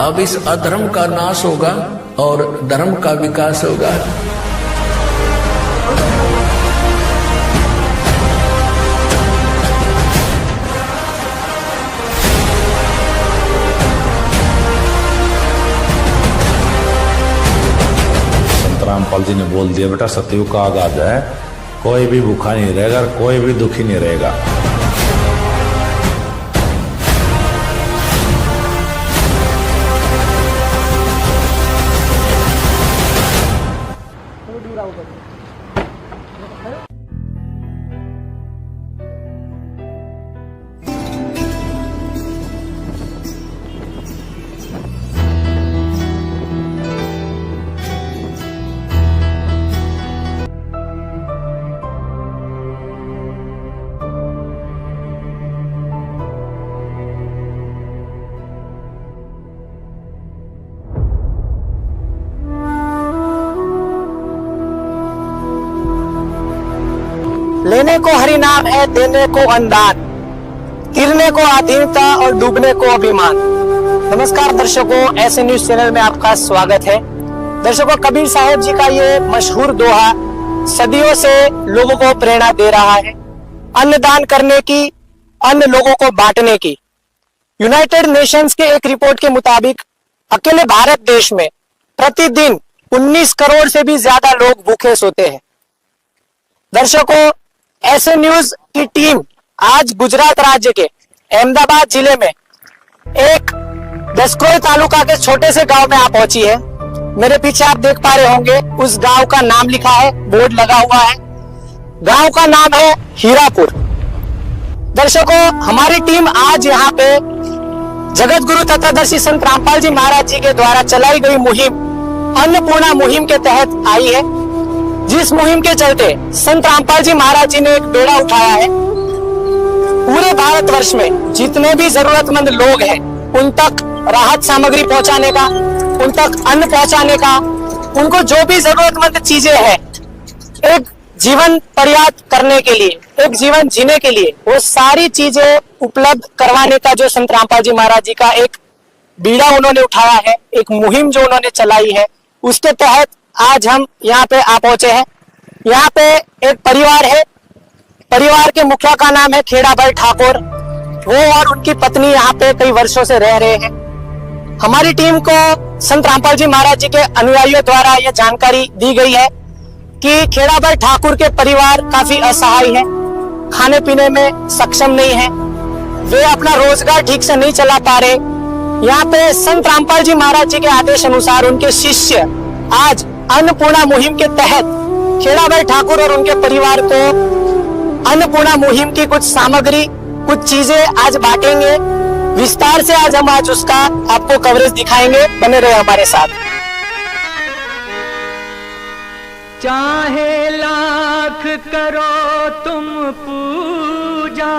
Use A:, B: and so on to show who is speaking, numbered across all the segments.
A: अब इस अधर्म का नाश होगा और धर्म का विकास होगा।
B: रामपाल जी ने बोल दिया, बेटा सतयुग का आगाज है, कोई भी भूखा नहीं रहेगा, कोई भी दुखी नहीं रहेगा।
C: लेने को हरि नाम है, देने को अनुदान, गिरने को आधीनता और डूबने को अभिमान। नमस्कार दर्शकों, ऐसे न्यूज चैनल में आपका स्वागत है। दर्शकों, कबीर साहब जी का ये मशहूर दोहा सदियों से लोगों को प्रेरणा दे रहा है, अन्नदान करने की, अन्न लोगों को बांटने की। यूनाइटेड नेशंस के एक रिपोर्ट के मुताबिक अकेले भारत देश में प्रतिदिन 19 करोड़ से भी ज्यादा लोग भूखे सोते हैं। दर्शकों, ऐसे न्यूज की टीम आज गुजरात राज्य के अहमदाबाद जिले में एक दसक्रोई तालुका के छोटे से गांव में आ पहुंची है। मेरे पीछे आप देख पा रहे होंगे, उस गांव का नाम लिखा है, बोर्ड लगा हुआ है। गांव का नाम है हीरापुर। दर्शकों, हमारी टीम आज यहाँ पे जगत गुरु तत्वदर्शी संत रामपाल जी महाराज जी के द्वारा चलाई गई मुहिम अन्नपूर्णा मुहिम के तहत आई है, जिस मुहिम के चलते संत रामपाल जी महाराज जी ने एक बेड़ा उठाया है। पूरे भारतवर्ष में जितने भी जरूरतमंद लोग हैं उन तक राहत सामग्री पहुंचाने का, उन तक अन्न पहुंचाने का, उनको जो भी जरूरतमंद चीजें हैं एक जीवन पर्याप्त करने के लिए, एक जीवन जीने के लिए, वो सारी चीजें उपलब्ध करवाने का जो संत रामपाल जी महाराज जी का एक बीड़ा उन्होंने उठाया है, एक मुहिम जो उन्होंने चलाई है, उसके तहत आज हम यहाँ पे आ पहुंचे हैं। यहाँ पे एक परिवार है, परिवार के मुखिया का नाम है खेड़ाभाई ठाकुर। वो और उनकी पत्नी यहाँ पे कई वर्षों से रह रहे हैं। हमारी टीम को संत रामपाल जी महाराज जी के अनुयायियों द्वारा यह जानकारी दी गई है कि खेड़ाभाई ठाकुर के परिवार काफी असहाय है, खाने पीने में सक्षम नहीं है, वे अपना रोजगार ठीक से नहीं चला पा रहे। यहाँ पे संत रामपाल जी महाराज जी के आदेश अनुसार उनके शिष्य आज अन्नपूर्णा मुहिम के तहत खेड़ाभाई ठाकुर और उनके परिवार को अन्नपूर्णा मुहिम की कुछ सामग्री, कुछ चीजें आज बांटेंगे। विस्तार से आज हम उसका आपको कवरेज दिखाएंगे, बने रहे हमारे साथ।
D: चाहे लाख करो तुम पूजा,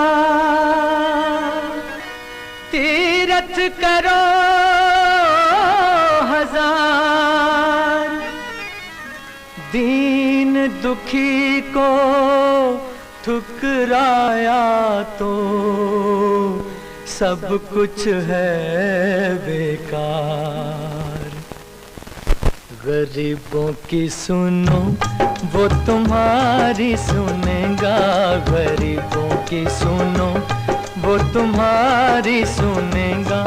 D: तीरथ करो हजार, दीन दुखी को ठुकराया तो सब कुछ है बेकार। गरीबों की सुनो वो तुम्हारी सुनेगा, गरीबों की सुनो वो तुम्हारी सुनेगा।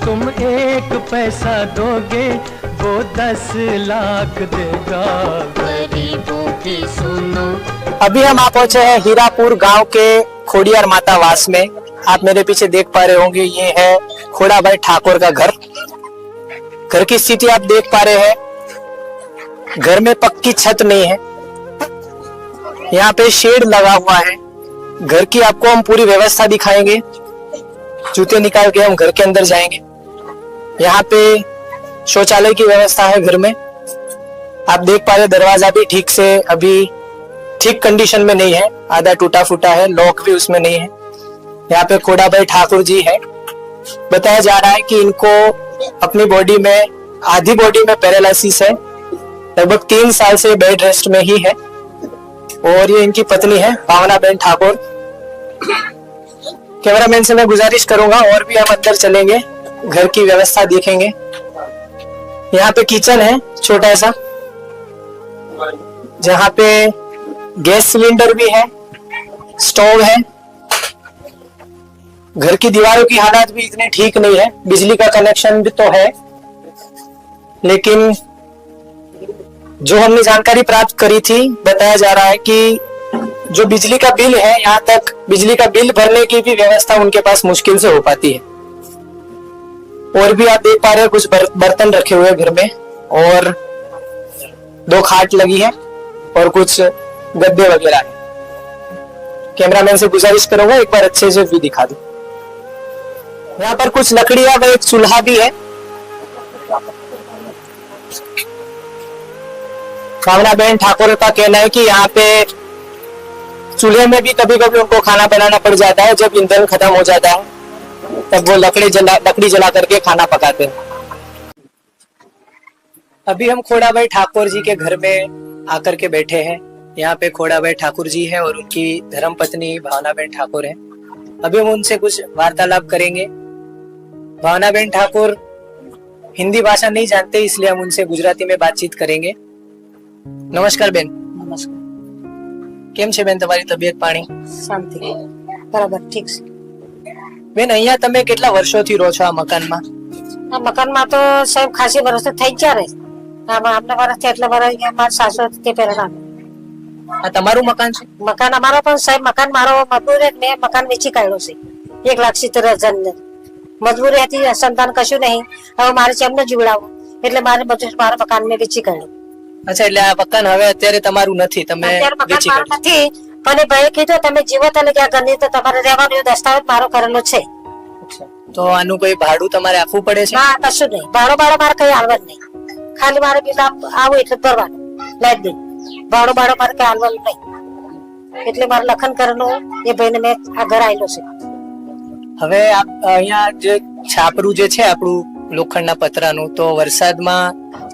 D: तुम 1 पैसा दोगे वो 10 लाख देगा, गरीबों की सुनो।
C: अभी हम आ पहुंचे हैं हीरापुर गांव के खोडियार माता वास में। आप मेरे पीछे देख पा रहे होंगे, ये है खोड़ाभाई ठाकुर का घर। घर की स्थिति आप देख पा रहे हैं, घर में पक्की छत नहीं है, यहाँ पे शेड लगा हुआ है। घर की आपको हम पूरी व्यवस्था दिखाएंगे। जूते निकाल के हम घर के अंदर जाएंगे। यहाँ पे शौचालय की व्यवस्था है घर में। आप देख पा रहे, दरवाजा भी ठीक से अभी ठीक कंडीशन में नहीं है, आधा टूटा फूटा है, लॉक भी उसमें नहीं है। यहाँ पे खोड़ाभाई ठाकुर जी है। बताया जा रहा है कि इनको अपनी बॉडी में, आधी बॉडी में पैरालिसिस है, लगभग 3 साल से बेड रेस्ट में ही है। और ये इनकी पत्नी है भावनाबेन ठाकुर। कैमरामैन से मैं गुजारिश करूंगा और भी हम अंदर चलेंगे, घर की व्यवस्था देखेंगे। यहाँ पे किचन है छोटा सा, जहाँ पे गैस सिलेंडर भी है, स्टोव है। घर की दीवारों की हालत भी इतनी ठीक नहीं है, बिजली का कनेक्शन भी तो है, लेकिन जो हमने जानकारी प्राप्त करी थी, बताया जा रहा है कि जो बिजली का बिल है, यहाँ तक बिजली का बिल भरने की भी व्यवस्था उनके पास मुश्किल से हो पाती है। और भी आप देख पा रहे हैं कुछ बर्तन रखे हुए घर में, और 2 खाट लगी है और कुछ गद्दे वगैरह है। कैमरामैन से गुजारिश करूंगा एक बार अच्छे से भी दिखा दो। यहाँ पर कुछ लकड़ियां व एक चूल्हा भी है। भावना बहन ठाकुर का कहना है कि यहाँ पे चूल्हे में भी कभी कभी उनको खाना बनाना पड़ जाता है, जब ईंधन खत्म हो जाता है तब वो लकड़ी जला करके खाना पकाते हैं। अभी हम खोड़ाभाई ठाकुर जी के घर में आकर के बैठे हैं। यहाँ पे खोड़ाभाई ठाकुर जी है और उनकी धर्मपत्नी भावनाबेन ठाकुर है। अभी हम उनसे कुछ वार्तालाप करेंगे। भावनाबेन ठाकुर हिंदी भाषा नहीं जानते, इसलिए हम उनसे गुजराती में बातचीत करेंगे। नमस्कार बेन।
E: नमस्कार।
C: કેમ છે બેન તમારી તબિયત પાણી?
E: શાંતિ બરાબર ઠીક છે
C: બેન, અહીંયા તમે કેટલા વર્ષોથી રહો છો આ મકાનમાં?
E: આ મકાનમાં તો સાહેબ ખાસી વર્ષ થઈ ગયા રે. આપણા વર્ષથી એટલે વર્ષ મારા સાસુ તે પહેલા
C: આ તમારું મકાન છે?
E: મકાન અમારો પણ સાહેબ મકાન મારો મજબૂરી મેં મકાન વેચી કાઢ્યો છે 1,70,000 ની મજબૂરી હતી, સંતાન કશું નહીં, હવે મારે છે એમને જીવડાવવું એટલે મારે બધું મારા મકાન મેં વેચી કાઢ્યું.
C: અચ્છા, એટલે આ મકાન હવે અત્યારે તમારું નથી, તમે વેચી કાઢ્યું
E: નથી? પણ ભાઈ કીધું તમે જીવો તો ગયા ઘરની તો તમારે રહેવાનો દસ્તાવેજ મારો કરેલો છે.
C: તો આનું કોઈ ભાડું તમારે આપવું પડે છે?
E: ના, કશું નહીં. ભાડો મારે કઈ આવવાનું નહીં, ખાલી મારે બિલ આવું એટલે ભરવાનું, લાઈટ બિલ. ભાડો મારે કઈ આવવાનું નહીં, એટલે મારે લખન કરેલું એ ભાઈને મેં આ ઘર આવેલો છે.
C: હવે અહીંયા જે છાપરું જે છે આપણું લોખંડના પતરાનું, તો વરસાદમાં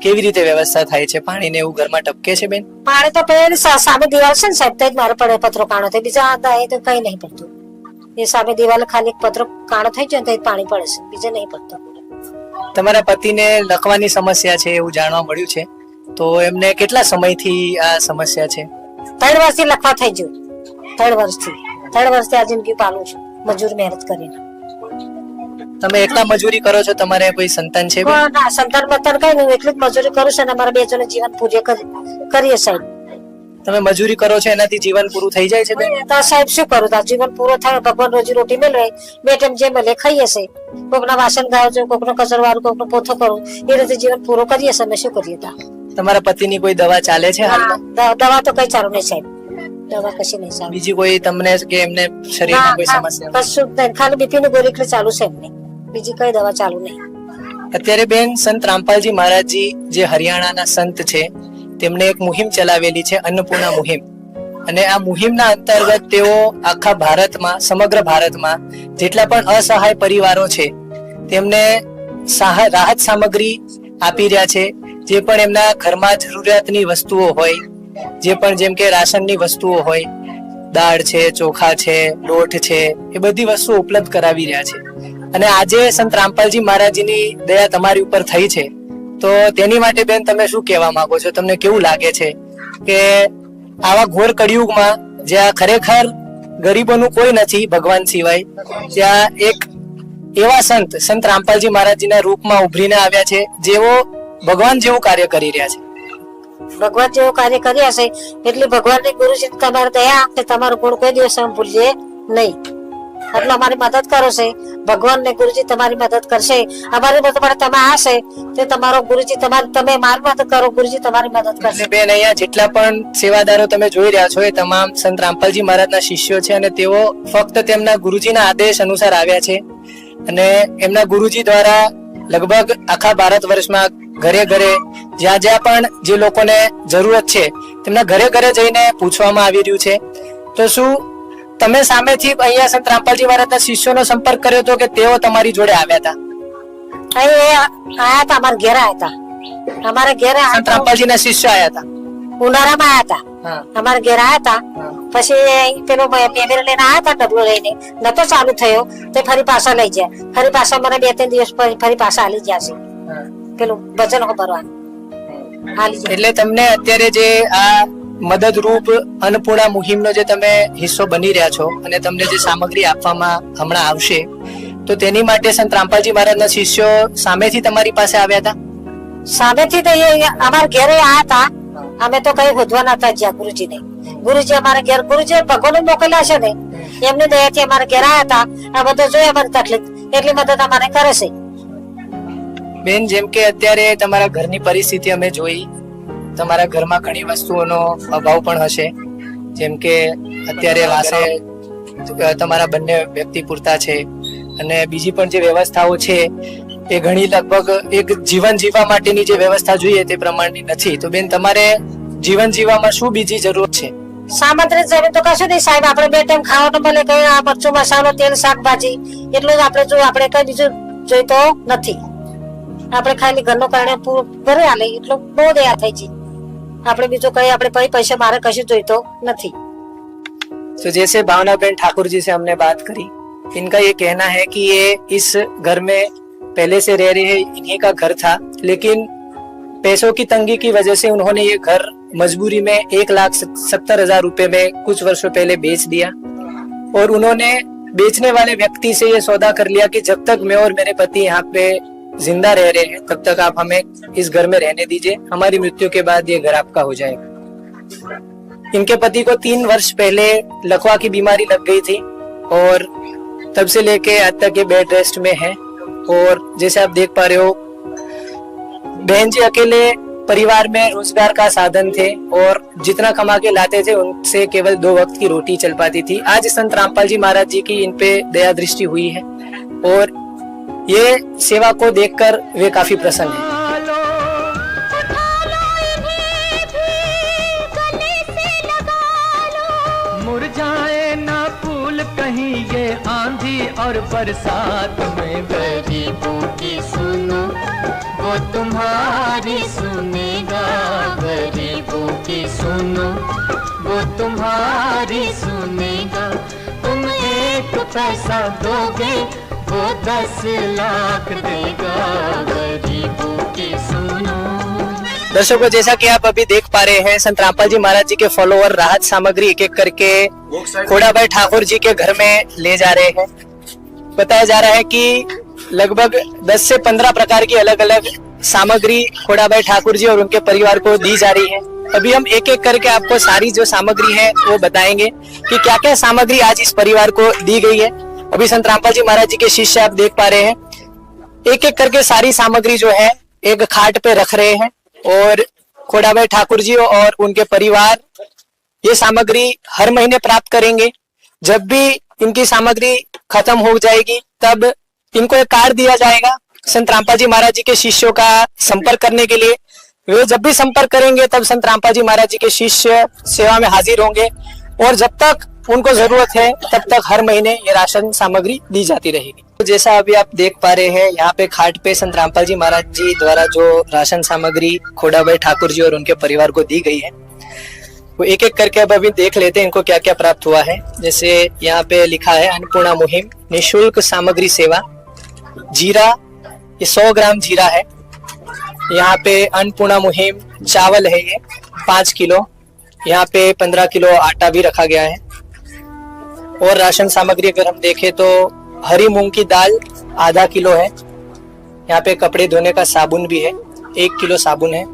C: કેવી રીતે વ્યવસ્થા થાય છે? પાણી ને એવું ઘરમાં ટપકે છે બેન?
E: પાણી તો પેલી સામે દિવાલ છે ને સાહેબ, તો જ મારે પડે પતરો કાણો થાય, બીજા અહીં તો કઈ નહીં પડતું. એ સામે દિવાલ ખાલી એક પતરો કાણો થઈ જાય તો પાણી પડે છે, બીજે નહીં પડતું.
C: તમારા પતિને લખવાની સમસ્યા છે એવું જાણવા મળ્યું છે, તો એમને કેટલા સમયથી આ સમસ્યા છે?
E: 3 વર્ષથી લખવા થઈ ગયું. 3 વર્ષથી આ જિંદગી પાલું છું મજૂર મહેનત કરીને.
C: તમે એકલા મજૂરી કરો છો? તમારે કોઈ સંતાન છે?
E: ના, સંતાન બતાન કઈ નહીં, એટલી જ મજૂરી કરું છું ને અમારા 2 જણ જીવન પૂરી કરીએ સાહેબ.
C: તમે મજૂરી કરો છો એનાથી જીવન પૂરું થઈ જાય છે બેન?
E: તો સાહેબ શું કરું, તો જીવન પૂરો થાય, ભગવાન રોજી રોટી મેળવે, 2 ટાઈમ જે મળે ખાઈએ છે. કોકના વાસણ ગાયો છું, કોકનો કચરો વાળું, કોકનો પોથો કરું, એ રીતે જીવન પૂરો કરીએ છે. અમે શું કરીએ?
C: તમારા પતિની કોઈ દવા ચાલે છે હાલમાં?
E: દવા તો કઈ ચાલુ નહીં સાહેબ, દવા કશી નહીં સાહેબ.
C: બીજી કોઈ તમને કે એમને શરીરમાં કોઈ સમસ્યા?
E: કશું નહીં, ખાલી બીપી ની ગોળી એટલે ચાલુ છે એમને, બીજી કઈ દવા ચાલુ નહીં.
C: અત્યારે બેન સંત રામપાલજી મહારાજજી જે હરિયાણાના સંત છે, તેમણે એક મુહિમ ચલાવેલી છે, અન્નપૂર્ણા મુહિમ. અને આ મુહિમના અંતર્ગત તેઓ આખા ભારતમાં, સમગ્ર ભારતમાં જેટલા પણ અસહાય પરિવારો છે તેમને રાહત સામગ્રી આપી રહ્યા છે. જે પણ એમના ઘરમાં જરૂરિયાતની વસ્તુઓ હોય, જે પણ જેમ કે રાશનની વસ્તુઓ હોય, દાળ છે, ચોખા છે, લોટ છે, એ બધી વસ્તુઓ ઉપલબ્ધ કરાવી રહ્યા છે. અને આજે સંત રામપાલજી મહારાજજીની દયા તમારી ઉપર થઈ છે, તો તેની માટે બેન તમે શું કહેવા માંગો છો? તમને કેવું લાગે છે કે આવા ઘોર કળિયુગમાં જ્યાં ખરેખર ગરીબોનું કોઈ નથી ભગવાન સિવાય, ત્યાં એક એવા સંત રામપાલજી મહારાજજીના રૂપમાં ઉભરીને આવ્યા છે, જેઓ ભગવાન જેવું કાર્ય કરી રહ્યા છે?
E: ભગવાન જેવું કાર્ય કર્યા છે એટલે ભગવાનની ગુરુજી તમારે દયા કે તમારો ગુણ કોઈ દિવસ ભૂલજે નહીં. એટલે અમારી મદદ કરો છે ભગવાન ને ગુરુજી, તમારી મદદ કરશે. અમારી મદદ તમે આશે તે તમારો ગુરુજી, તમે મારી મદદ કરો, ગુરુજી તમારી મદદ કરશે.
C: બેન, અહીંયા જેટલા પણ સેવાદારો તમે જોઈ રહ્યા છો એ તમામ સંત રામપાલજી મહારાજના શિષ્યો છે, અને તેઓ ફક્ત તેમના ગુરુજીના આદેશ અનુસાર આવ્યા છે. અને એમના ગુરુજી દ્વારા લગભગ આખા ભારત વર્ષમાં ઘરે ઘરે જ્યાં પણ જે લોકોને જરૂરત છે તેમના ઘરે જઈને પૂછવામાં આવી રહ્યું છે. તો શું તમે સામેથી અહીંયા સંત રામપાલજી મહારાજના શિષ્યોનો સંપર્ક કર્યો હતો કે તેઓ તમારી જોડે આવ્યા હતા?
E: આયા હતા, અમારા ઘેર આયા હતા. અમારા ઘેર
C: સંત રામપાલજીના શિષ્યો આયા હતા?
E: ઉનાળામાં આયા હતા, અમારા ઘેર આયા હતા. પછી પેલો મેમેર લઈને આયા હતા, ડબલો લઈને, નતો ચાલુ થયો તો ફરી પાછા લઈ ગયા. ફરી પાછા મને 2-3 દિવસ ફરી પાછા આલી ગયા છે. પેલું વજન ભરવાનું. હાલી જાય.
C: એટલે તમને અત્યારે જે આ મદદરૂપ અન્નપૂર્ણા મુહિમનો જે તમે હિસ્સો બની રહ્યા છો અને તમને જે સામગ્રી આપવામાં હમણાં આવશે તો તેની માટે સંત રામપાલજી મહારાજના શિષ્યો સામેથી તમારી પાસે આવ્યા હતા?
E: સામેથી તો એ અમારા ઘેરે આયા હતા. અમે તો કઈ શોધવા નતા જ્યાં ગુરુજીને. ગુરુજી અમારા ઘેર, ગુરુજી ભગવાન મોકલ્યા છે ને એમની દયાથી અમારા ઘેર આયા હતા. આ બધું જોઈએ અમારી તકલીફ એટલી મદદ અમારે કરે છે.
C: બેન, જેમ કે અત્યારે તમારા ઘરની પરિસ્થિતિ અમે જોઈ, તમારા ઘરમાં ઘણી વસ્તુઓનો અભાવ પણ હશે, જેમ કે અત્યારે વાસણ તમારા બંને વ્યક્તિ પૂરતા છે અને બીજી પણ જે વ્યવસ્થાઓ છે એ ઘણી લગભગ એક જીવન જીવવા માટેની જે વ્યવસ્થા જોઈએ તે પ્રમાણની નથી. તો બેન, તમારે જીવન જીવવામાં શું બીજી જરૂર છે?
E: સામગ્રી જરૂર તો કશું નહીં સાહેબ. આપણે 2 ટાઈમ ખાવાનું મળે, કઈ આ મરચું મસાલો તેલ શાકભાજી એટલું જ આપણે જોઈએ. આપણે કઈ બીજું જોઈતો નથી. આપણે ખાલી ઘરનો કારણે ભરે આલે એટલું બહુ દયા થઈ છે. આપણે બીજું કઈ આપણે પૈસા મારે કશું જોઈતો નથી.
C: तो जैसे भावना बहन ठाकुर जी से हमने बात करी, इनका ये कहना है कि ये इस घर में पहले से रह रहे हैं, इन्हीं का घर था, लेकिन पैसों की तंगी की वजह से उन्होंने ये घर मजबूरी में 1,70,000 रुपए में कुछ वर्षों पहले बेच दिया और उन्होंने बेचने वाले व्यक्ति से ये सौदा कर लिया कि जब तक मैं और मेरे पति यहाँ पे जिंदा रह रहे हैं तब तक आप हमें इस घर में रहने दीजिए, हमारी मृत्यु के बाद ये घर आपका हो जाएगा। इनके पति को 3 वर्ष पहले लकवा की बीमारी लग गई थी और तब से लेके आज तक ये बेड रेस्ट में है। और जैसे आप देख पा रहे हो, बहन जी अकेले परिवार में रोजगार का साधन थे और जितना कमा के लाते थे उनसे केवल 2 वक्त की रोटी चल पाती थी। आज संत रामपाल जी महाराज जी की इन पे दया दृष्टि हुई है और ये सेवा को देखकर वे काफी प्रसन्न हैं।
D: मुरझाए ना फूल कहीं ये आंधी और बरसात में, गरीबों की सुनो वो तुम्हारी सुनेगा, गरीबों की सुनो वो तुम्हारी सुनेगा। तुम 1 पैसा दोगे वो 10 लाख देगा, गरीबों की सुनो।
C: दर्शकों, जैसा कि आप अभी देख पा रहे हैं, संत रामपाल जी महाराज जी के फॉलोअर राहत सामग्री एक एक करके खोड़ाभाई ठाकुर जी के घर में ले जा रहे हैं। बताया जा रहा है कि लगभग 10 से 15 प्रकार की अलग अलग सामग्री खोड़ाभाई ठाकुर जी और उनके परिवार को दी जा रही है। अभी हम एक एक करके आपको सारी जो सामग्री है वो बताएंगे कि क्या क्या सामग्री आज इस परिवार को दी गई है। अभी संत रामपाल जी महाराज जी के शिष्य आप देख पा रहे हैं, एक एक करके सारी सामग्री जो है एक खाट पे रख रहे हैं और खोड़ाभाई ठाकुर जी और उनके परिवार ये सामग्री हर महीने प्राप्त करेंगे। जब भी इनकी सामग्री खत्म हो जाएगी तब इनको एक कार्ड दिया जाएगा संत रामपाल जी महाराज जी के शिष्यों का संपर्क करने के लिए। वे जब भी संपर्क करेंगे तब संत रामपाल जी महाराज जी के शिष्य सेवा में हाजिर होंगे और जब तक उनको जरूरत है तब तक हर महीने ये राशन सामग्री दी जाती रहेगी। तो जैसा अभी आप देख पा रहे हैं, यहाँ पे खाट पे संत रामपाल जी महाराज जी द्वारा जो राशन सामग्री खोड़ाभाई ठाकुर जी और उनके परिवार को दी गई है वो एक एक करके अब अभी देख लेते हैं इनको क्या क्या प्राप्त हुआ है। जैसे यहाँ पे लिखा है अन्नपूर्णा मुहिम निःशुल्क सामग्री सेवा। जीरा, ये 100 ग्राम जीरा है। यहाँ पे अन्नपूर्णा मुहिम चावल है, ये 5 किलो। यहाँ पे 15 किलो आटा भी रखा गया है। और राशन सामग्री अगर हम देखें तो हरी मूंग की दाल आधा किलो है। यहाँ पे कपड़े धोने का साबुन भी है, 1 किलो साबुन है।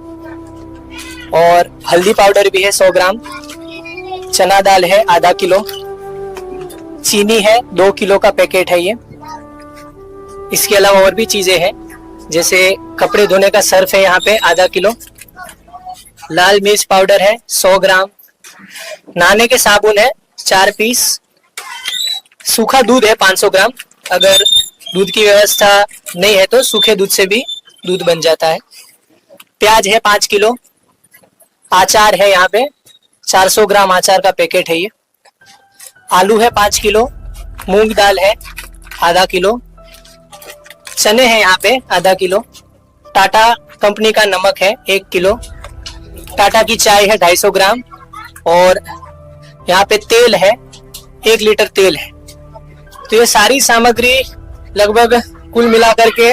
C: और हल्दी पाउडर भी है 100 ग्राम। चना दाल है आधा किलो। चीनी है 2 किलो का पैकेट है ये। इसके अलावा और भी चीजें हैं, जैसे कपड़े धोने का सर्फ है यहाँ पे आधा किलो। लाल मिर्च पाउडर है 100 ग्राम। नहाने के साबुन है 4 पीस। सूखा दूध है 500 ग्राम। अगर दूध की व्यवस्था नहीं है तो सूखे दूध से भी दूध बन जाता है। प्याज है 5 किलो। आचार है यहाँ पे 400 ग्राम आचार का पैकेट है ये। आलू है 5 किलो। मूंग दाल है आधा किलो। चने हैं यहाँ पे आधा किलो। टाटा कंपनी का नमक है 1 किलो। टाटा की चाय है 250 ग्राम। और यहाँ पे तेल है 1 लीटर तेल है। तो ये सारी सामग्री लगभग कुल मिलाकर के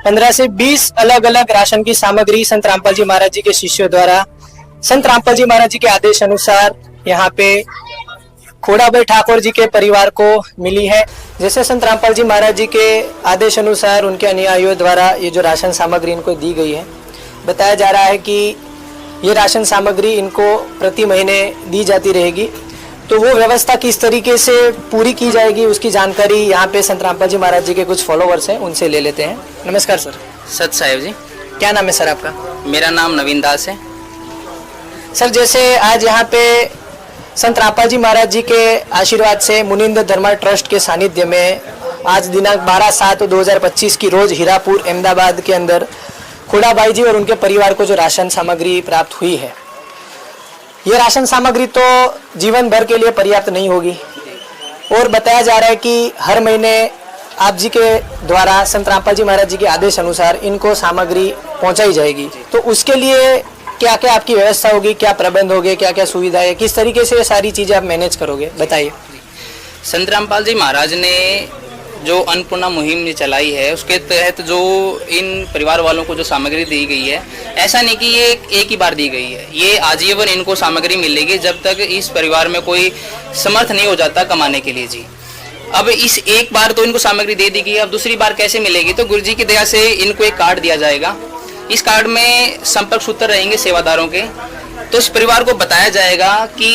C: 15 से 20 अलग अलग राशन की सामग्री संत रामपाल जी महाराज जी के शिष्यों द्वारा संत रामपाल जी महाराज जी के आदेश अनुसार यहाँ पे खोड़ाभाई ठाकुर जी के परिवार को मिली है। जैसे संत रामपाल जी महाराज जी के आदेश अनुसार उनके अनुयायियों द्वारा ये जो राशन सामग्री इनको दी गई है, बताया जा रहा है कि ये राशन सामग्री इनको प्रति महीने दी जाती रहेगी। तो वो व्यवस्था किस तरीके से पूरी की जाएगी उसकी जानकारी यहाँ पे संत रामपाल जी महाराज जी के कुछ फॉलोवर्स हैं, उनसे ले लेते हैं। नमस्कार सर।
F: सत साहेब जी।
C: क्या नाम है सर आपका?
F: मेरा नाम नवीन दास है।
C: सर, जैसे आज यहाँ पे संत रामपाल जी महाराज जी के आशीर्वाद से मुनिंद्र धर्मा ट्रस्ट के सानिध्य में आज दिनांक 12/7/2025 की रोज हीरापुर अहमदाबाद के अंदर खोड़ाभाई जी और उनके परिवार को जो राशन सामग्री प्राप्त हुई है, ये राशन सामग्री तो जीवन भर के लिए पर्याप्त नहीं होगी और बताया जा रहा है कि हर महीने आप जी के द्वारा संत रामपाल जी महाराज जी के आदेश अनुसार इनको सामग्री पहुंचाई जाएगी। तो उसके लिए क्या क्या आपकी व्यवस्था होगी, क्या प्रबंध होंगे, क्या क्या सुविधाएं, किस तरीके से ये सारी चीजें आप मैनेज करोगे, बताइए।
F: संत रामपाल जी महाराज ने जो अन्नपूर्णा मुहिम चलाई है उसके तहत जो इन परिवार वालों को जो सामग्री दी गई है, ऐसा नहीं कि ये एक ही बार दी गई है, ये आजीवन इनको सामग्री मिलेगी जब तक इस परिवार में कोई समर्थ नहीं हो जाता कमाने के लिए जी। अब इस एक बार तो इनको सामग्री दे दी गई, अब दूसरी बार कैसे मिलेगी? तो गुरु जी की दया से इनको एक कार्ड दिया जाएगा। इस कार्ड में संपर्क सूत्र रहेंगे सेवादारों के। तो इस परिवार को बताया जाएगा कि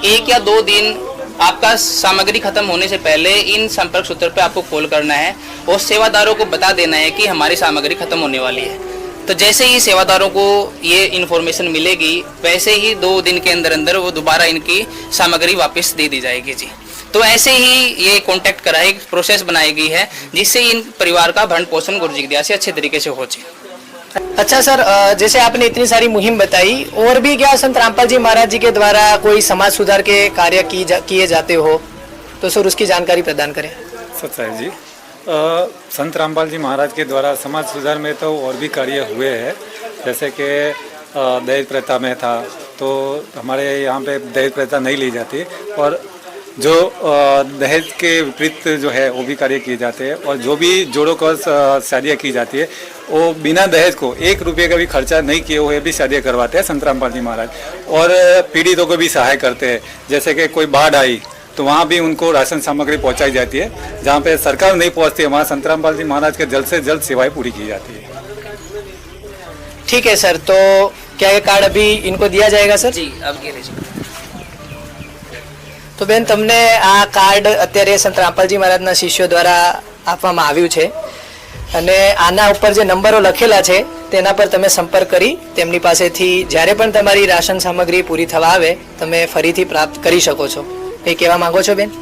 F: 1 या 2 दिन आपका सामग्री खत्म होने से पहले इन संपर्क सूत्र पे आपको कॉल करना है और सेवादारों को बता देना है कि हमारी सामग्री खत्म होने वाली है। तो जैसे ही सेवादारों को ये इन्फॉर्मेशन मिलेगी, वैसे ही 2 दिन के अंदर अंदर वो दोबारा इनकी सामग्री वापस दे दी जाएगी जी। तो ऐसे ही ये कॉन्टेक्ट कराई प्रोसेस बनाई गई है जिससे इन परिवार का भरण पोषण गुरु जी की दया से अच्छे तरीके से हो जाए।
C: अच्छा सर, जैसे आपने इतनी सारी मुहिम बताई, और भी क्या संत रामपाल जी महाराज जी के द्वारा कोई समाज सुधार के कार्य किए जाते हो तो सर उसकी जानकारी प्रदान करें।
G: सत्साहेब जी, संत रामपाल जी महाराज के द्वारा समाज सुधार में तो और भी कार्य हुए हैं, जैसे कि दहेज प्रथा में था तो हमारे यहाँ पे दहेज प्रथा नहीं ली जाती और जो दहेज के विपरीत जो है वो भी कार्य किए जाते हैं और जो भी जोड़ों को शादियाँ की जाती है वो बिना दहेज को 1 रुपये का भी खर्चा नहीं किए हुए भी शादियाँ करवाते हैं संत रामपाल जी महाराज। और पीड़ितों को भी सहाय करते हैं, जैसे कि कोई बाढ़ आई तो वहाँ भी उनको राशन सामग्री पहुँचाई जाती है, जहाँ पे सरकार नहीं पहुँचती है वहाँ संत रामपाल जी महाराज के जल्द से जल्द सेवाएं पूरी की जाती है।
C: ठीक है सर, तो क्या ये कार्ड अभी इनको दिया जाएगा सर?
F: जी, अब ये लीजिए।
C: તો બેન, તમને આ કાર્ડ અત્યારે સંત રામપાલ જી મહારાજના શિષ્યો દ્વારા આપવામાં આવ્યું છે અને આના ઉપર જે નંબરો લખેલા છે તેના પર તમે સંપર્ક કરી તેમની પાસેથી જ્યારે પણ તમારી રાશન સામગ્રી પૂરી થવા આવે તમે ફરીથી પ્રાપ્ત કરી શકો છો। એ કહેવા માંગો છો બેન?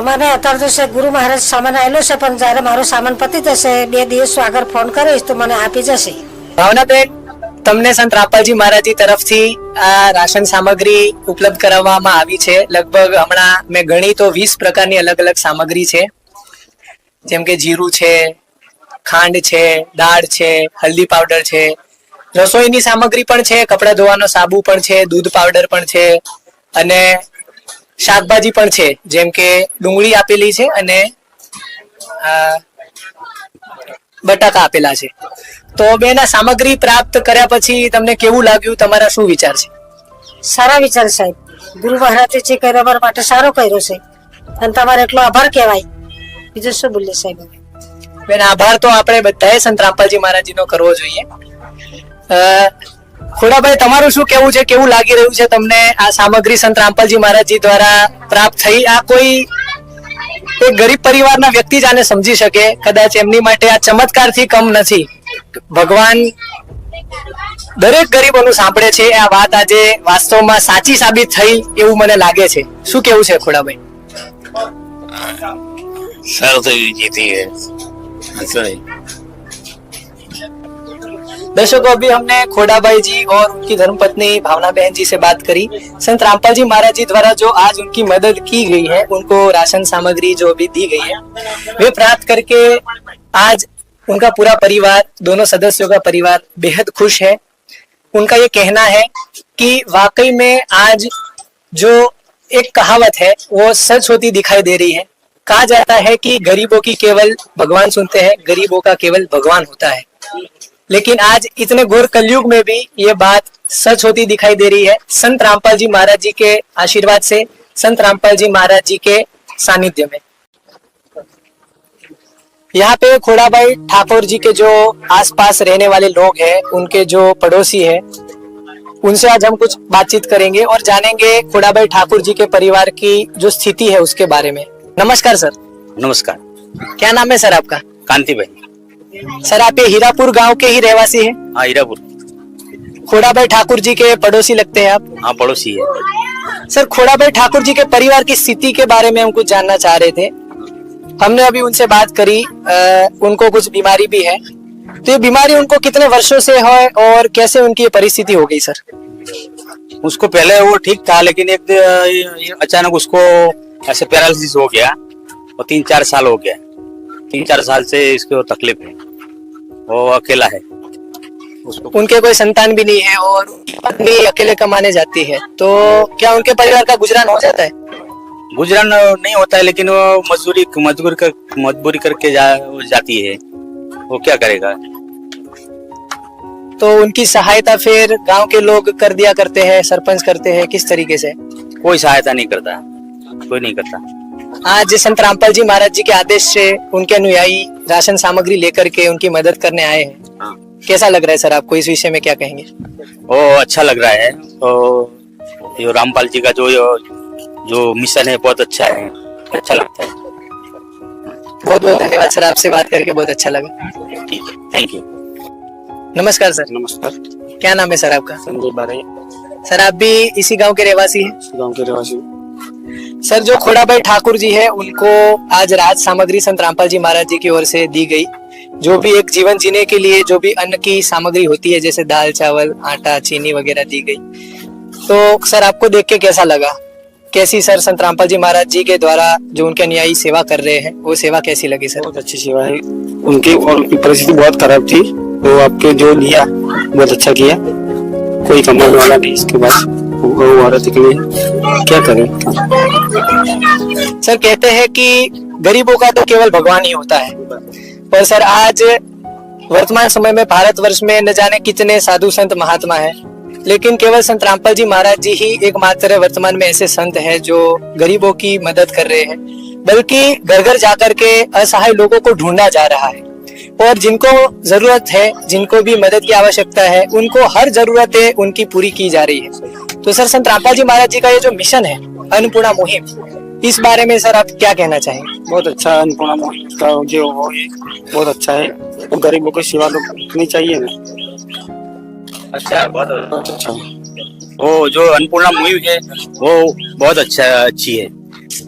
E: અમારે અત્યારે તો ગુરુ મહારાજ સામાન આવેલો છે, પણ જયારે મારો સામાન પતી જશે 2 દિવસ આગળ ફોન કરીશ તો મને આપી જશે।
C: ભાવનાબેન, તમને સંત રામપાલજી મહારાજજી તરફથી આ રાશન સામગ્રી ઉપલબ્ધ કરાવવામાં આવી છે। લગભગ હમણાં મેં ગણી તો 20 પ્રકારની અલગ અલગ સામગ્રી છે, જેમ કે જીરું છે, ખાંડ છે, દાળ છે, હલ્દી પાવડર છે, રસોઈની સામગ્રી પણ છે, કપડા ધોવાનો સાબુ પણ છે, દૂધ પાવડર પણ છે અને શાકભાજી પણ છે, જેમ કે ડુંગળી આપેલી છે અને બટાકા આપેલા છે। તો બેન, આ સામગ્રી પ્રાપ્ત કર્યા પછી તમને કેવું લાગ્યું, તમારા શું વિચાર છે?
E: સારા વિચાર સાહેબ, ગુરુ મહારાજે જે કર્યો અમારા માટે સારો કર્યો છે અને તમારો એટલો આભાર કહેવાય, બીજું શું બોલીએ સાહેબ।
C: બેન, આભાર તો આપણે બધાએ સંત રામપાલજી મહારાજજીનો કરવો જોઈએ। ખોડાભાઈ, તમારું શું કેવું છે, કેવું લાગી રહ્યું છે તમને આ સામગ્રી સંત રામપાલજી મહારાજજી દ્વારા પ્રાપ્ત થઈ? આ કોઈ એક ગરીબ પરિવારના વ્યક્તિ જ આને સમજી શકે, કદાચ એમની માટે આ ચમત્કારથી કમ નથી। ભગવાન દરેક ગરીબોનું સાંભળે છે। આ વાત આજે વાસ્તવમાં સાચી સાબિત થઈ એવું મને લાગે છે। શું કેવું છે ખોડાભાઈ?
H: સારું થયું જીતી है।
C: दर्शकों, अभी हमने खोड़ाभाई जी और उनकी धर्मपत्नी भावना बहन जी से बात करी। संत रामपाल जी महाराज जी द्वारा जो आज उनकी मदद की गई है, उनको राशन सामग्री जो अभी दी गई है, वे प्राप्त करके आज उनका पूरा परिवार, दोनों सदस्यों का परिवार बेहद खुश है। उनका ये कहना है कि वाकई में आज जो एक कहावत है वो सच होती दिखाई दे रही है। कहा जाता है कि गरीबों की केवल भगवान सुनते हैं, गरीबों का केवल भगवान होता है। लेकिन आज इतने घोर कलयुग में भी ये बात सच होती दिखाई दे रही है, संत रामपाल जी महाराज जी के आशीर्वाद से, संत रामपाल जी महाराज जी के सानिध्य में। यहाँ पे खोड़ाबाई ठाकुर जी के जो आसपास रहने वाले लोग हैं, उनके जो पड़ोसी हैं, उनसे आज हम कुछ बातचीत करेंगे और जानेंगे खोड़ाबाई ठाकुर जी के परिवार की जो स्थिति है उसके बारे में। नमस्कार सर।
H: नमस्कार।
C: क्या नाम है सर आपका?
H: कांति भाई।
C: सर आप ये हीरापुर गांव के ही रहवासी हैं?
H: हाँ, हीरापुर।
C: खोड़ाबाई ठाकुर जी के पड़ोसी लगते हैं आप?
H: हाँ, पड़ोसी है।
C: सर खोड़ाबाई ठाकुर जी के परिवार की स्थिति के बारे में हम कुछ जानना चाह रहे थे। हमने अभी उनसे बात करी, उनको कुछ बीमारी भी है, तो ये बीमारी उनको कितने वर्षों से है और कैसे उनकी ये परिस्थिति हो गई सर?
H: उसको पहले वो ठीक था, लेकिन एक अचानक उसको ऐसे पैरालिसिस हो गया और 3-4 साल हो गया। 3-4 साल से इसको तकलीफ है, वो अकेला है। उसको
C: उनके कोई संतान भी नहीं है और उनकी पत्नी अकेले कमाने जाती है, तो क्या उनके परिवार का गुजरान हो जाता है?
H: गुजरान नहीं होता है, लेकिन वो मजबूरी करके जाती है। वो क्या करेगा?
C: तो उनकी सहायता फिर गांव के लोग कर दिया करते हैं, सरपंच करते हैं, किस तरीके से?
H: कोई सहायता नहीं करता, कोई नहीं करता।
C: आज संत रामपाल जी महाराज जी के आदेश से उनके अनुयायी राशन सामग्री लेकर के उनकी मदद करने आए हैं।
H: हाँ।
C: कैसा लग रहा है सर आपको? इस विषय में क्या कहेंगे?
H: वो अच्छा लग रहा है। तो ये रामपाल जी का जो मिशन है बहुत अच्छा है, अच्छा लगता है।
C: बहुत बहुत धन्यवाद सर, आपसे बात करके बहुत अच्छा लगा।
H: ठीक है, थैंक यू।
C: नमस्कार सर।
I: नमस्कार।
C: क्या नाम है सर आपका?
I: संजय बारे।
C: सर आप भी इसी गांव के रहवासी हैं?
I: गांव के रहवासी।
C: सर जो खोड़ाबाई ठाकुर जी है, उनको आज राज सामग्री संत रामपाल जी महाराज जी की ओर से दी गई। जो भी एक जीवन जीने के लिए जो भी अन्न की सामग्री होती है, जैसे दाल, चावल, आटा, चीनी वगैरह दी गई, तो सर आपको देख के कैसा लगा? कैसी सर संत रामपाल जी महाराज जी के द्वारा जो उनके अनुयायी सेवा कर रहे हैं, वो सेवा कैसी लगी सर?
I: बहुत अच्छी सेवा है उनकी, और उनकी परिस्थिति बहुत खराब थी, तो आपके जो लिया बहुत अच्छा किया। कोई कमाने वाला नहीं, इसके बाद वो औरत निकली, क्या करें?
C: सर कहते हैं कि गरीबों का तो केवल भगवान ही होता है, पर सर आज वर्तमान समय में भारतवर्ष में न जाने कितने साधु संत महात्मा हैं, लेकिन केवल संत रामपाल जी महाराज जी ही एकमात्र वर्तमान में ऐसे संत हैं जो गरीबों की मदद कर रहे हैं, बल्कि घर घर जाकर के असहाय लोगों को ढूंढा जा रहा है और जिनको जरूरत है, जिनको भी मदद की आवश्यकता है, उनको हर जरूरतें उनकी पूरी की जा रही है। तो सर संत रामपाल जी महाराज जी का ये जो मिशन है अन्नपूर्णा मुहिम, इस बारे में सर आप क्या कहना चाहेंगे?
I: बहुत अच्छा अन्नपूर्णा मुहिम का जो वो है बहुत अच्छा है, तो गरीबों की सेवा तो करनी चाहिए ना।
H: अच्छा, बहुत
I: अच्छा।
H: वो जो अन्नपूर्णा मुहिम है वो बहुत अच्छी है,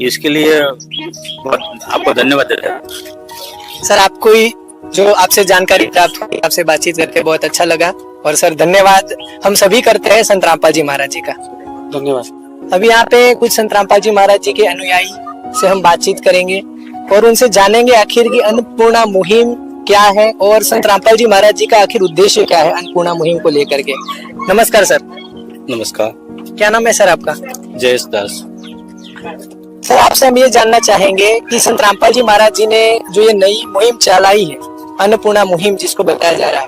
H: इसके लिए बहुत आपको धन्यवाद देता हूँ।
C: सर आपको जो आपसे जानकारी प्राप्त हुई, आपसे बातचीत करके बहुत अच्छा लगा, और सर धन्यवाद हम सभी करते हैं संत रामपाल जी महाराज जी का।
I: धन्यवाद।
C: अभी यहाँ पे कुछ संत रामपाल जी महाराज जी के अनुयायी से हम बातचीत करेंगे और उनसे जानेंगे आखिर की अन्नपूर्णा मुहिम क्या है और संत रामपाल जी महाराज जी का आखिर उद्देश्य क्या है अन्नपूर्णा मुहिम को लेकर के। नमस्कार सर।
H: नमस्कार।
C: क्या नाम है सर आपका?
H: जयेश दास।
C: सर आपसे हम ये जानना चाहेंगे कि संत रामपाल जी महाराज जी ने जो ये नई मुहिम चलाई है, अन्नपूर्णा मुहिम जिसको बताया जा रहा है,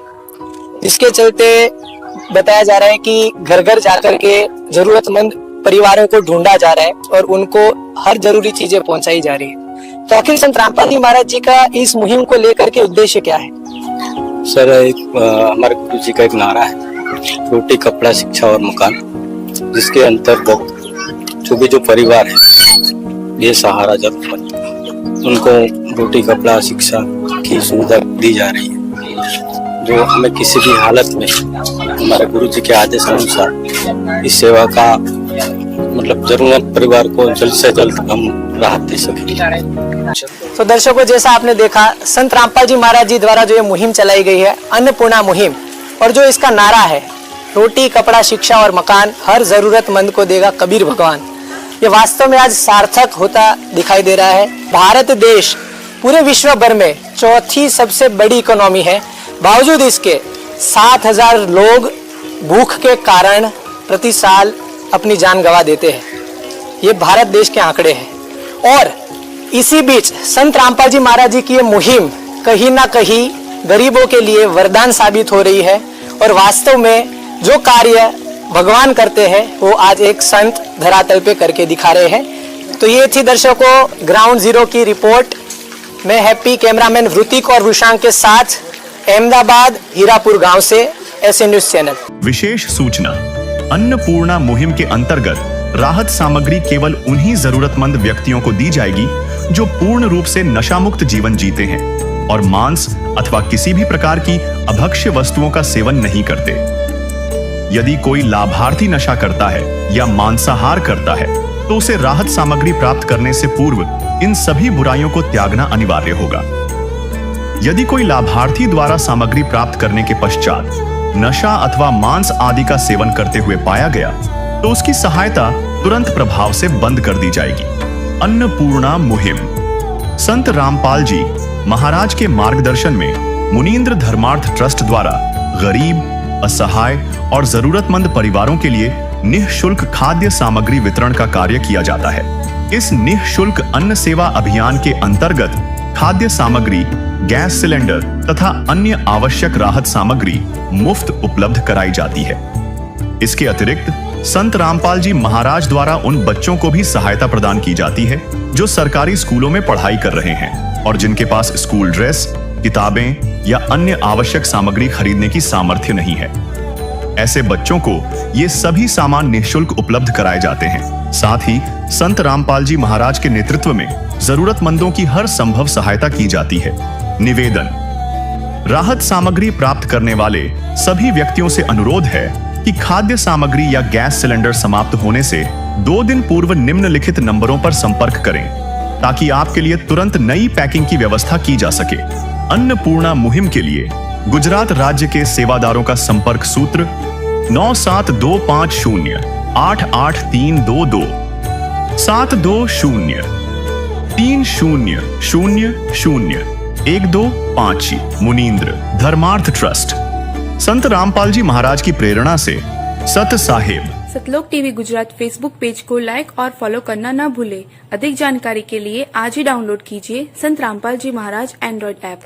C: इसके चलते बताया जा रहा है कि घर घर जाकर के जरूरतमंद परिवारों को ढूंढा जा रहा है और उनको हर जरूरी चीजें पहुंचाई जा रही है, तो आखिर संत रामपाल जी महाराज जी का इस मुहिम को लेकर के उद्देश्य क्या है?
J: सर हमारे गुरु जी का एक नारा है, रोटी कपड़ा शिक्षा और मकान, जिसके अंतर्गत जो परिवार है ये सहारा जरूरतमंद, उनको रोटी कपड़ा शिक्षा की सुविधा दी जा रही है, जो हमें किसी भी हालत में हमारे गुरु जी के आदेश अनुसार इस सेवा का मतलब जरूरत परिवार को जल्द से जल्द हम राहत दे सके।
C: तो दर्शकों, जैसा आपने देखा संत रामपाल जी महाराज जी द्वारा जो ये मुहिम चलाई गई है अन्नपूर्णा मुहिम, और जो इसका नारा है रोटी कपड़ा शिक्षा और मकान, हर जरूरतमंद को देगा कबीर भगवान, ये वास्तव में आज सार्थक होता दिखाई दे रहा है। भारत देश पूरे विश्व भर में चौथी सबसे बड़ी इकोनॉमी है, बावजूद इसके 7,000 लोग भूख के कारण प्रति साल अपनी जान गंवा देते हैं। ये भारत देश के आंकड़े हैं और इसी बीच संत रामपाल जी महाराज जी की ये मुहिम कहीं ना कहीं गरीबों के लिए वरदान साबित हो रही है और वास्तव में जो कार्य भगवान करते हैं वो आज एक संत धरातल पे करके दिखा रहे हैं। तो ये थी दर्शकों ग्राउंड जीरो की रिपोर्ट। मैं हैप्पी कैमरामैन वृतिक और विशांक के साथ अहमदाबाद हीरापुर गांव से एसएन न्यूज चैनल।
K: विशेष सूचना, अन्नपूर्णा मुहिम के अंतर्गत राहत सामग्री केवल उन्हीं जरूरतमंद व्यक्तियों को दी जाएगी जो पूर्ण रूप से नशा मुक्त जीवन जीते हैं और मांस अथवा किसी भी प्रकार की अभक्ष्य वस्तुओं का सेवन नहीं करते। यदि कोई लाभार्थी नशा करता है या मांसाहार करता है तो उसे राहत सामग्री प्राप्त करने से पूर्व इन सभी बुराइयों को त्यागना अनिवार्य होगा। यदि कोई लाभार्थी द्वारा सामग्री प्राप्त करने के पश्चात नशा अथवा मांस आदि का सेवन करते हुए पाया गया तो उसकी सहायता तुरंत प्रभाव से बंद कर दी जाएगी। अन्नपूर्णा मुहिम संत रामपाल जी महाराज के मार्गदर्शन में मुनींद्र धर्मार्थ ट्रस्ट द्वारा गरीब, असहाय और जरूरतमंद परिवारों के लिए निःशुल्क खाद्य सामग्री वितरण का कार्य किया जाता है। इस निःशुल्क अन्न सेवा अभियान के अंतर्गत खाद्य सामग्री, गैस सिलेंडर तथा अन्य आवश्यक राहत सामग्री मुफ्त उपलब्ध कराई जाती है। इसके अतिरिक्त संत रामपाल जी महाराज द्वारा उन बच्चों को भी सहायता प्रदान की जाती है जो सरकारी स्कूलों में पढ़ाई कर रहे हैं और जिनके पास स्कूल ड्रेस, किताबें या अन्य आवश्यक सामग्री खरीदने की सामर्थ्य नहीं है। ऐसे बच्चों को ये सभी सामान निःशुल्क उपलब्ध कराए जाते हैं। साथ ही संत रामपाल जी महाराज के नेतृत्व में जरूरतमंदों की हर संभव सहायता की जाती है। निवेदन, राहत सामग्री प्राप्त करने वाले सभी व्यक्तियों से अनुरोध है कि खाद्य सामग्री या गैस सिलेंडर समाप्त होने से 2 दिन पूर्व निम्नलिखित नंबरों पर संपर्क करें ताकि आपके लिए तुरंत नई पैकिंग की व्यवस्था की जा सके। अन्नपूर्णा मुहिम के लिए गुजरात राज्य के सेवादारों का संपर्क सूत्र 9725088322 72030001255 मुनींद्र धर्मार्थ ट्रस्ट। संत रामपाल जी महाराज की प्रेरणा से सत साहिब।
L: सतलोक टीवी गुजरात फेसबुक पेज को लाइक और फॉलो करना न भूले। अधिक जानकारी के लिए आज ही डाउनलोड कीजिए संत रामपाल जी महाराज एंड्रॉइड ऐप।